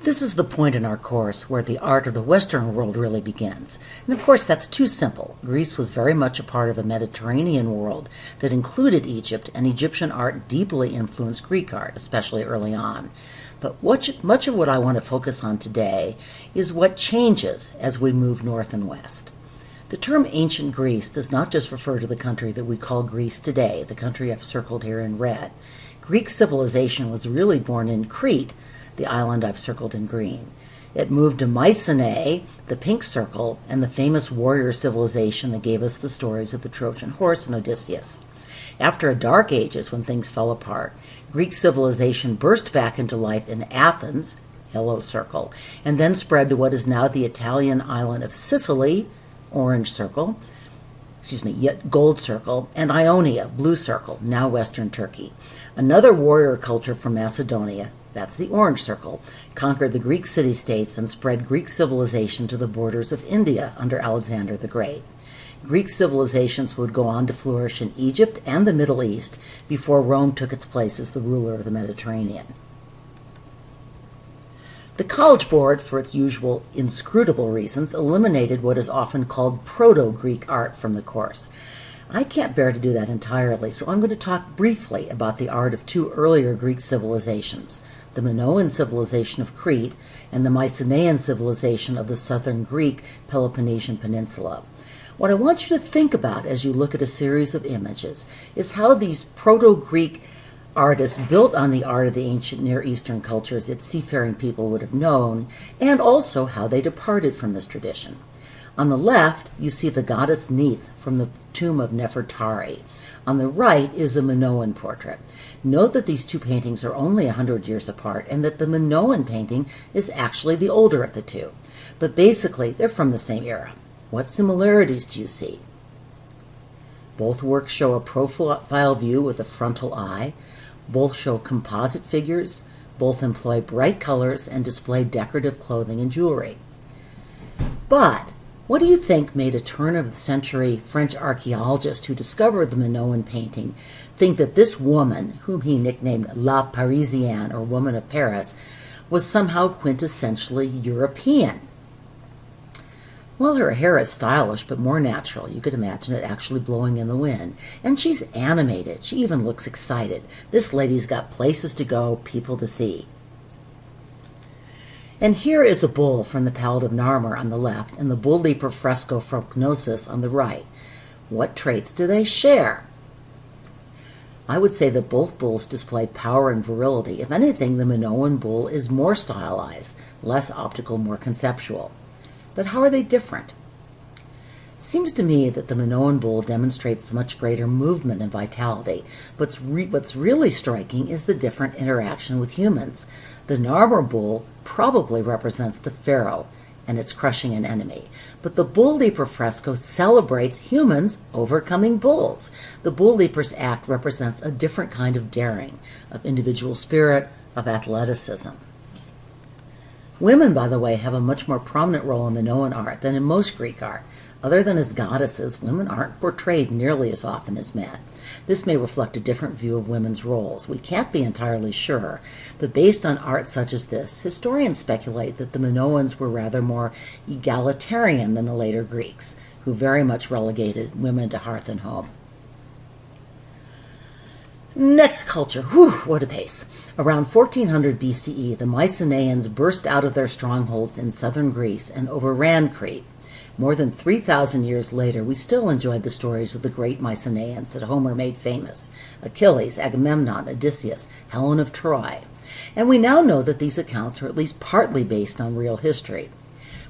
This is the point in our course where the art of the Western world really begins. And of course, that's too simple. Greece was very much a part of a Mediterranean world that included Egypt, and Egyptian art deeply influenced Greek art, especially early on. But much of what I want to focus on today is what changes as we move north and west. The term ancient Greece does not just refer to the country that we call Greece today, the country I've circled here in red. Greek civilization was really born in Crete, the island I've circled in green. It moved to Mycenaean, the pink circle, and the famous warrior civilization that gave us the stories of the Trojan horse and Odysseus. After a dark ages when things fell apart, Greek civilization burst back into life in Athens, yellow circle, and then spread to what is now the Italian island of Sicily, gold circle, and Ionia, blue circle, now western Turkey. Another warrior culture from Macedonia, that's the orange circle, conquered the Greek city-states and spread Greek civilization to the borders of India under Alexander the Great. Greek civilizations would go on to flourish in Egypt and the Middle East before Rome took its place as the ruler of the Mediterranean. The College Board, for its usual inscrutable reasons, eliminated what is often called Proto-Greek art from the course. I can't bear to do that entirely, so I'm going to talk briefly about the art of two earlier Greek civilizations, the Minoan civilization of Crete and the Mycenaean civilization of the southern Greek Peloponnesian Peninsula. What I want you to think about as you look at a series of images is how these Proto-Greek artists built on the art of the ancient Near Eastern cultures that seafaring people would have known, and also how they departed from this tradition. On the left, you see the goddess Neith from the tomb of Nefertari. On the right is a Minoan portrait. Note that these two paintings are only 100 years apart, and that the Minoan painting is actually the older of the two. But basically, they're from the same era. What similarities do you see? Both works show a profile view with a frontal eye. Both show composite figures. Both employ bright colors and display decorative clothing and jewelry. But what do you think made a turn-of-the-century French archaeologist who discovered the Minoan painting think that this woman, whom he nicknamed La Parisienne, or Woman of Paris, was somehow quintessentially European? Well, her hair is stylish but more natural. You could imagine it actually blowing in the wind. And she's animated. She even looks excited. This lady's got places to go, people to see. And here is a bull from the Palette of Narmer on the left and the bull leaper fresco from Knossos on the right. What traits do they share? I would say that both bulls display power and virility. If anything, the Minoan bull is more stylized, less optical, more conceptual. But how are they different? It seems to me that the Minoan bull demonstrates much greater movement and vitality. What's really striking is the different interaction with humans. The Narmer bull probably represents the pharaoh, and it's crushing an enemy. But the bull leaper fresco celebrates humans overcoming bulls. The bull leaper's act represents a different kind of daring, of individual spirit, of athleticism. Women, by the way, have a much more prominent role in Minoan art than in most Greek art. Other than as goddesses, women aren't portrayed nearly as often as men. This may reflect a different view of women's roles. We can't be entirely sure, but based on art such as this, historians speculate that the Minoans were rather more egalitarian than the later Greeks, who very much relegated women to hearth and home. Next culture, what a pace. Around 1400 BCE, the Mycenaeans burst out of their strongholds in southern Greece and overran Crete. More than 3,000 years later, we still enjoyed the stories of the great Mycenaeans that Homer made famous: Achilles, Agamemnon, Odysseus, Helen of Troy. And we now know that these accounts are at least partly based on real history.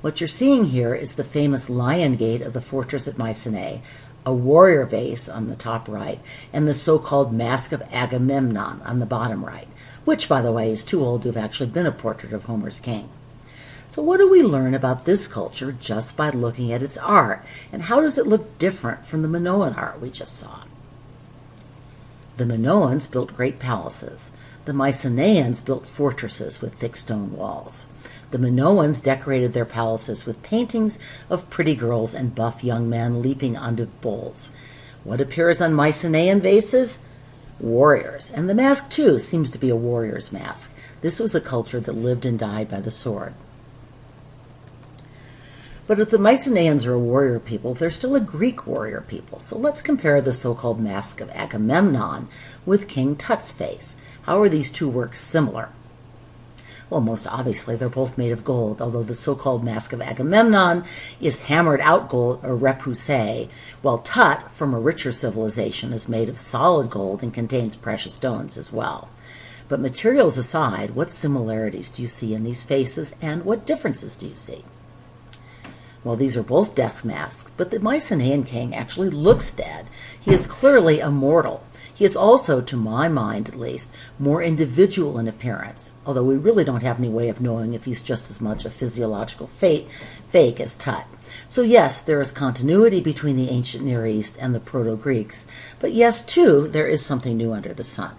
What you're seeing here is the famous Lion Gate of the fortress at Mycenae, a warrior vase on the top right, and the so-called Mask of Agamemnon on the bottom right, which, by the way, is too old to have actually been a portrait of Homer's king. So what do we learn about this culture just by looking at its art, and how does it look different from the Minoan art we just saw? The Minoans built great palaces. The Mycenaeans built fortresses with thick stone walls. The Minoans decorated their palaces with paintings of pretty girls and buff young men leaping onto bulls. What appears on Mycenaean vases? warriors. And the mask, too, seems to be a warrior's mask. This was a culture that lived and died by the sword. But if the Mycenaeans are a warrior people, they're still a Greek warrior people. So let's compare the so-called Mask of Agamemnon with King Tut's face. How are these two works similar? Well, most obviously, they're both made of gold, although the so-called Mask of Agamemnon is hammered out gold, or repoussé, while Tut, from a richer civilization, is made of solid gold and contains precious stones as well. But materials aside, what similarities do you see in these faces, and what differences do you see? Well, these are both desk masks, but the Mycenaean king actually looks dead. He is clearly immortal. He is also, to my mind at least, more individual in appearance, although we really don't have any way of knowing if he's just as much a physiological fake as Tut. So yes, there is continuity between the ancient Near East and the Proto-Greeks, but yes, too, there is something new under the sun.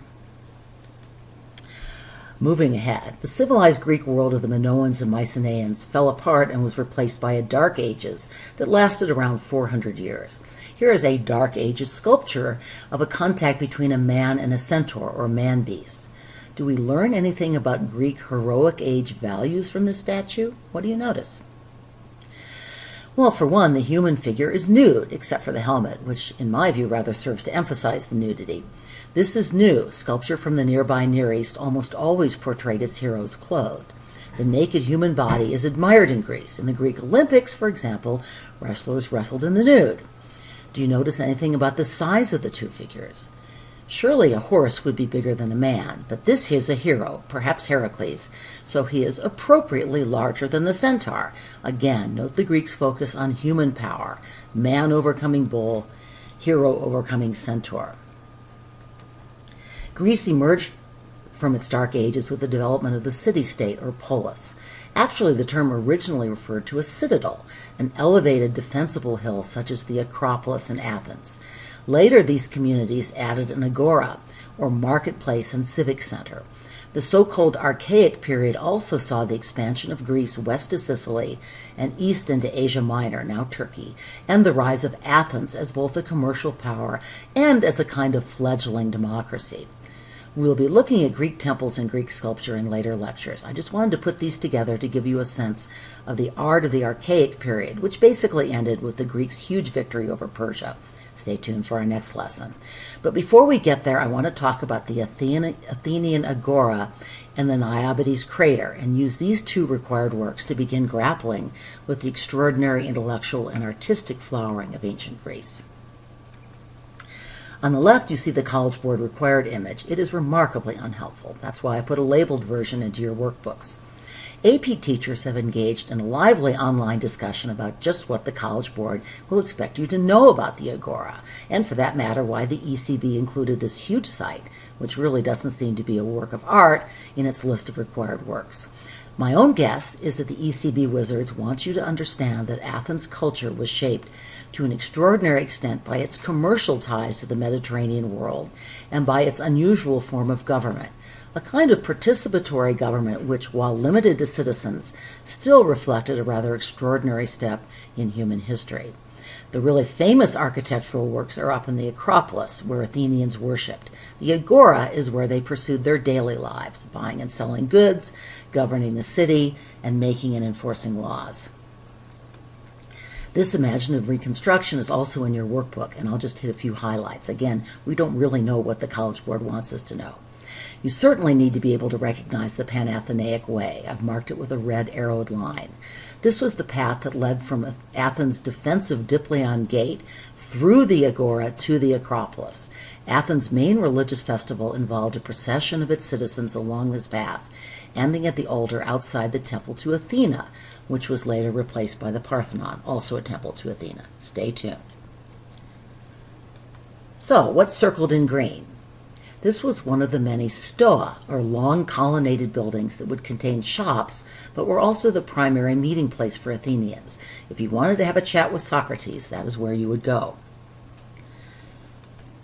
Moving ahead, the civilized Greek world of the Minoans and Mycenaeans fell apart and was replaced by a Dark Ages that lasted around 400 years. Here is a Dark Ages sculpture of a contact between a man and a centaur, or man-beast. Do we learn anything about Greek heroic age values from this statue? What do you notice? Well, for one, the human figure is nude, except for the helmet, which in my view rather serves to emphasize the nudity. This is new. Sculpture from the nearby Near East almost always portrayed its heroes clothed. The naked human body is admired in Greece. In the Greek Olympics, for example, wrestlers wrestled in the nude. Do you notice anything about the size of the two figures? Surely a horse would be bigger than a man, but this is a hero, perhaps Heracles, so he is appropriately larger than the centaur. Again, note the Greeks' focus on human power, man overcoming bull, hero overcoming centaur. Greece emerged from its Dark Ages with the development of the city-state, or polis. Actually, the term originally referred to a citadel, an elevated defensible hill such as the Acropolis in Athens. Later, these communities added an agora, or marketplace and civic center. The so-called Archaic period also saw the expansion of Greece west to Sicily and east into Asia Minor, now Turkey, and the rise of Athens as both a commercial power and as a kind of fledgling democracy. We'll be looking at Greek temples and Greek sculpture in later lectures. I just wanted to put these together to give you a sense of the art of the Archaic period, which basically ended with the Greeks' huge victory over Persia. Stay tuned for our next lesson. But before we get there, I want to talk about the Athenian agora and the Niobedes crater, and use these two required works to begin grappling with the extraordinary intellectual and artistic flowering of ancient Greece. On the left, you see the College Board required image. It is remarkably unhelpful. That's why I put a labeled version into your workbooks. AP teachers have engaged in a lively online discussion about just what the College Board will expect you to know about the agora, and for that matter, why the ECB included this huge site, which really doesn't seem to be a work of art, in its list of required works. My own guess is that the ECB wizards want you to understand that Athens' culture was shaped to an extraordinary extent by its commercial ties to the Mediterranean world and by its unusual form of government, a kind of participatory government which, while limited to citizens, still reflected a rather extraordinary step in human history. The really famous architectural works are up in the Acropolis, where Athenians worshipped. The agora is where they pursued their daily lives, buying and selling goods, governing the city, and making and enforcing laws. This imaginative reconstruction is also in your workbook, and I'll just hit a few highlights. Again, we don't really know what the College Board wants us to know. You certainly need to be able to recognize the Panathenaic Way. I've marked it with a red arrowed line. This was the path that led from Athens' defensive Diplaion Gate through the agora to the Acropolis. Athens' main religious festival involved a procession of its citizens along this path, ending at the altar outside the temple to Athena, which was later replaced by the Parthenon, also a temple to Athena. Stay tuned. So, what's circled in green? This was one of the many stoa, or long colonnaded buildings that would contain shops, but were also the primary meeting place for Athenians. If you wanted to have a chat with Socrates, that is where you would go.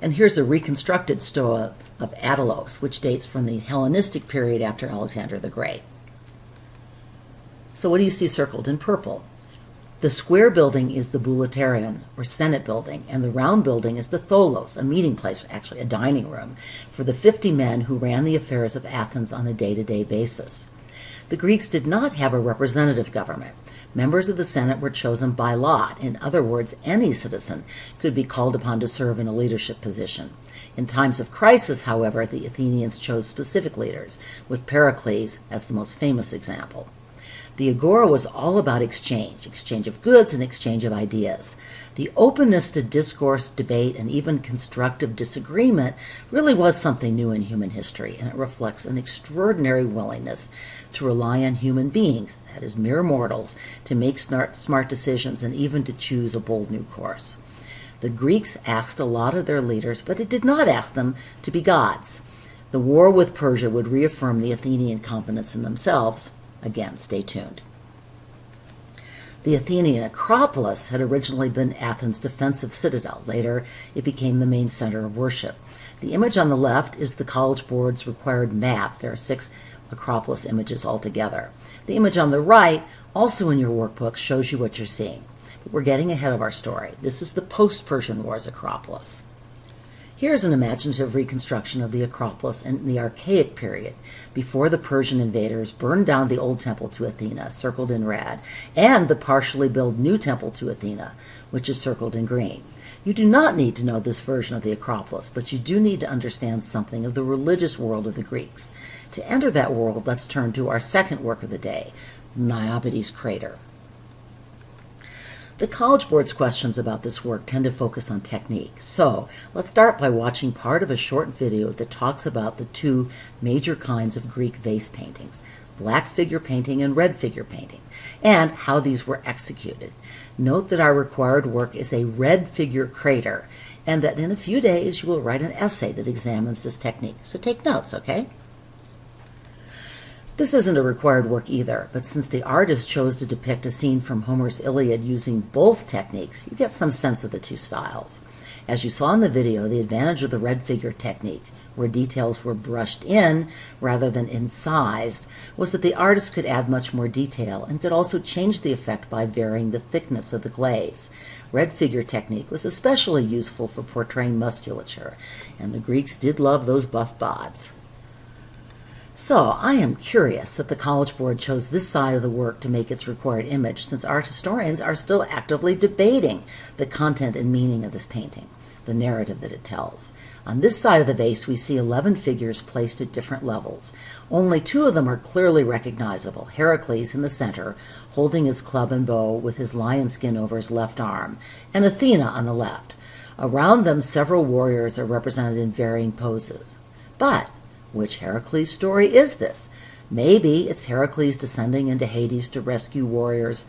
And here's a reconstructed stoa of Attalos, which dates from the Hellenistic period after Alexander the Great. So what do you see circled in purple? The square building is the bouleuterion, or Senate building, and the round building is the tholos, a meeting place, actually a dining room, for the 50 men who ran the affairs of Athens on a day-to-day basis. The Greeks did not have a representative government. Members of the Senate were chosen by lot. In other words, any citizen could be called upon to serve in a leadership position. In times of crisis, however, the Athenians chose specific leaders, with Pericles as the most famous example. The agora was all about exchange of goods and exchange of ideas. The openness to discourse, debate, and even constructive disagreement really was something new in human history, and it reflects an extraordinary willingness to rely on human beings, that is, mere mortals, to make smart decisions and even to choose a bold new course. The Greeks asked a lot of their leaders, but it did not ask them to be gods. The war with Persia would reaffirm the Athenian confidence in themselves. Again, stay tuned. The Athenian Acropolis had originally been Athens' defensive citadel. Later, it became the main center of worship. The image on the left is the College Board's required map. There are 6 Acropolis images altogether. The image on the right, also in your workbook, shows you what you're seeing. But we're getting ahead of our story. This is the post-Persian Wars Acropolis. Here's an imaginative reconstruction of the Acropolis in the Archaic period, before the Persian invaders burned down the old temple to Athena, circled in red, and the partially built new temple to Athena, which is circled in green. You do not need to know this version of the Acropolis, but you do need to understand something of the religious world of the Greeks. To enter that world, let's turn to our second work of the day, Niobedes' crater. The College Board's questions about this work tend to focus on technique, so let's start by watching part of a short video that talks about the 2 major kinds of Greek vase paintings, black figure painting and red figure painting, and how these were executed. Note that our required work is a red figure crater, and that in a few days you will write an essay that examines this technique, so take notes, okay? This isn't a required work either, but since the artist chose to depict a scene from Homer's Iliad using both techniques, you get some sense of the 2 styles. As you saw in the video, the advantage of the red figure technique, where details were brushed in rather than incised, was that the artist could add much more detail and could also change the effect by varying the thickness of the glaze. Red figure technique was especially useful for portraying musculature, and the Greeks did love those buff bods. So, I am curious that the College Board chose this side of the work to make its required image, since art historians are still actively debating the content and meaning of this painting, the narrative that it tells. On this side of the vase, we see 11 figures placed at different levels. Only 2 of them are clearly recognizable. Heracles in the center, holding his club and bow with his lion skin over his left arm, and Athena on the left. Around them, several warriors are represented in varying poses. But which Heracles story is this? Maybe it's Heracles descending into Hades to rescue warriors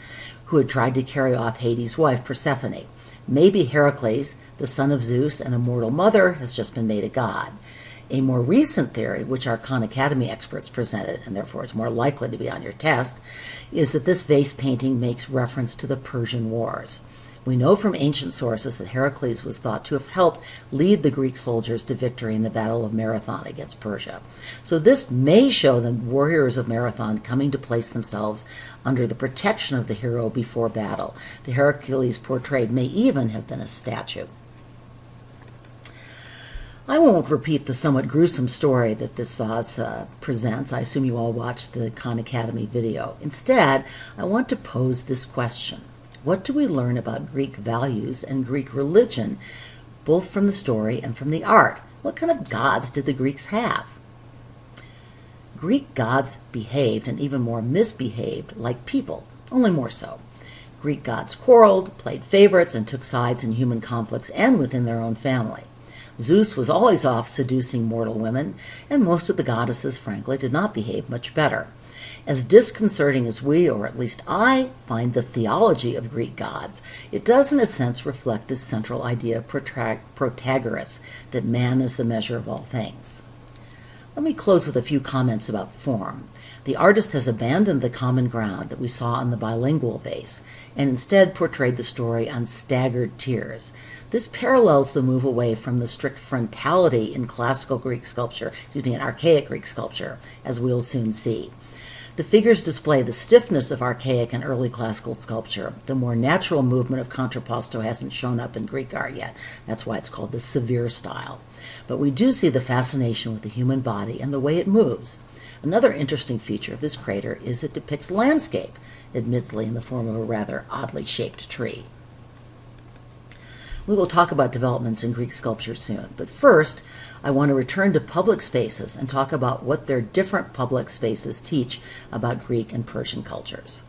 who had tried to carry off Hades' wife, Persephone. Maybe Heracles, the son of Zeus and a mortal mother, has just been made a god. A more recent theory, which our Khan Academy experts presented, and therefore is more likely to be on your test, is that this vase painting makes reference to the Persian Wars. We know from ancient sources that Heracles was thought to have helped lead the Greek soldiers to victory in the Battle of Marathon against Persia. So this may show the warriors of Marathon coming to place themselves under the protection of the hero before battle. The Heracles portrayed may even have been a statue. I won't repeat the somewhat gruesome story that this vase presents. I assume you all watched the Khan Academy video. Instead, I want to pose this question. What do we learn about Greek values and Greek religion, both from the story and from the art? What kind of gods did the Greeks have? Greek gods behaved, and even more misbehaved, like people, only more so. Greek gods quarreled, played favorites, and took sides in human conflicts and within their own family. Zeus was always off seducing mortal women, and most of the goddesses, frankly, did not behave much better. As disconcerting as we, or at least I, find the theology of Greek gods, it does in a sense reflect this central idea of Protagoras, that man is the measure of all things. Let me close with a few comments about form. The artist has abandoned the common ground that we saw on the bilingual vase, and instead portrayed the story on staggered tiers. This parallels the move away from the strict frontality in classical Greek sculpture, in Archaic Greek sculpture, as we'll soon see. The figures display the stiffness of archaic and early classical sculpture. The more natural movement of contrapposto hasn't shown up in Greek art yet. That's why it's called the severe style. But we do see the fascination with the human body and the way it moves. Another interesting feature of this crater is it depicts landscape, admittedly in the form of a rather oddly shaped tree. We will talk about developments in Greek sculpture soon, but first I want to return to public spaces and talk about what their different public spaces teach about Greek and Persian cultures.